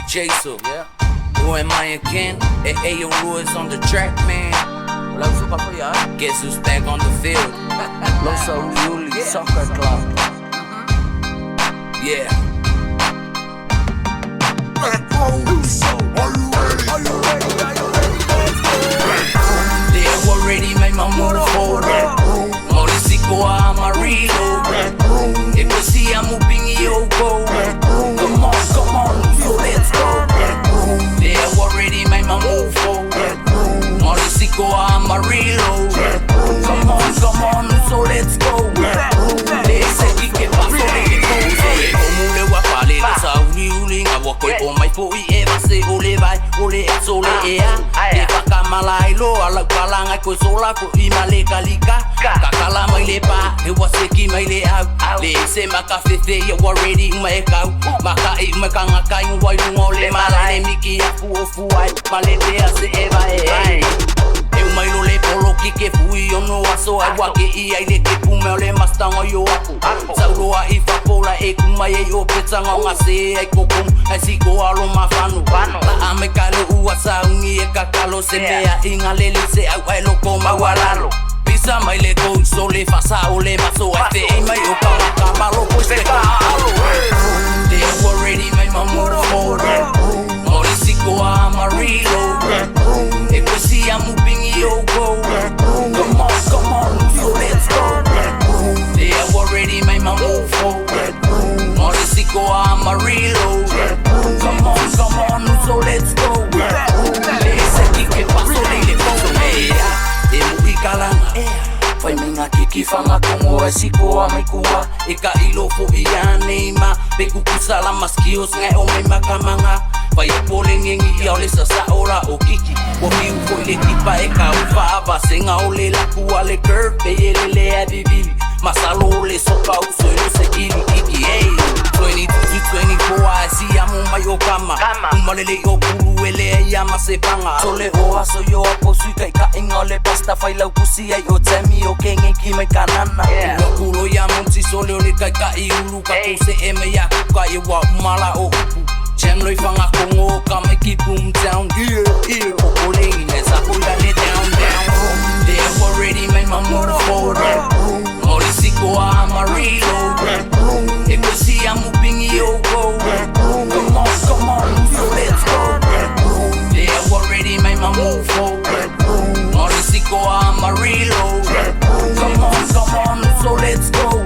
DJ so. Yeah. Who am I again? A.k.a. Ruiz on the track, man. Guess who's back on the field? Seiuli Soccer Club. Yeah. Black Rose, are you ready? Are you ready? Are you ready? They already made my move forward. Morisiko ama reload. If you see I'm moving yo go. Come on, so let's go. They already made my move forward. Morisiko ama reload. Come on, so let's go. They say we can pass on the coast. Omule wapale la Seiuli ngawako ko mai po I eva se ole vai ole Soleeh Auvaa. E pakamala ilo ala kalanga ko sola ko I maleka lika. Kakala mai le pa e waseki mai le au. Le se makafefe you already mai kau. Maka I makanga kai wai ngole mala ne miki afu ofu ai. Malete ase eva e. Eu mai lo le polo kike fui yo no aso ai wake I ai le ke pume ole mastanga yo aku. Sauloa I fapola e kumai e o petanga ngase ai kokong ai siko alo mafanu. La ame kalo uasa ungi e kakalo se mea inga lele se au ai loko mawalalo. Pisa mai le go so le fasa ole maso ai te I mai o kamalo ko se kaalo. They already made my move forward. Morisiko ama reload. If you see I'm moving yo go. Come on, so let's go. They have already made my move forward. Morisiko ama reload. Come on, so let's go. They say kike paso le paso meya. Emu ikalanga. Fai minga kiki fanga kongo esiko amekua. Eka ilo fo iya neima. Beku kusala maskios ngai o mai makamanga. Pai pole ngengi ole sasa ora o kiki. Woki ufo ile kipa eka ufa aba senga ole la kuale curve ele le abibi. Masalo le soka uso ilo sekili kiki hey. 22 to 24 I see amu mayo kama. Umalele yo puru ele yama sepanga. Sole oa so yo apo suika ika inga ole pasta faila ukusi ay o temi o kenge ki me kanana. Kulo ya monti sole ole kaika I ulu kakuse eme ya kuka iwa umala o upu. Chen loi fanga kongo kame ki boom down. Okolengi nesa kuya le down. They have already made my move forward. Morisiko ama reload. If you see I'm moving yo go. Come on, so let's go. They have already made my move forward. Morisiko ama reload. Come on, so let's go.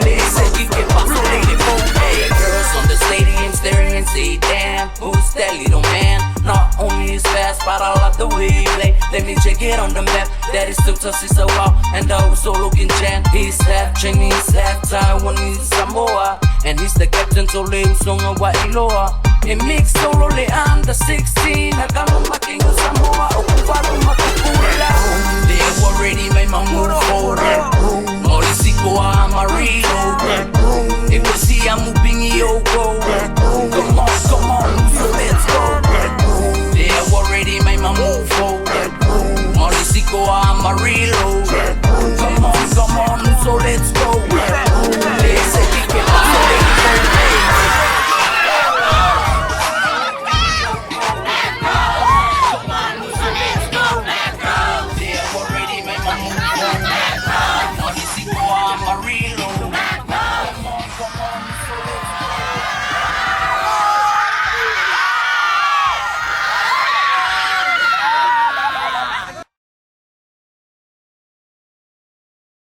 They say we can pass on the phone. Hey, girls on the stadium staring and say, damn, who's that little man? Not only is fast, but I love the way he play. Let me check it on the map. That is Tutuila Sauvao, and I was so looking Jan. He's half Chinese, half Taiwanese, Samoan, and he's the captain. Soleeh Auvaa Iloa. It mixed Soleeh Under 16. I got my king of Samoa. They have already made my move forward. Morisiko ama reload. If you see I'm moving yo go. Come on, so let's go. They have already made my move forward. Morisiko ama reload. Come on, so let's go.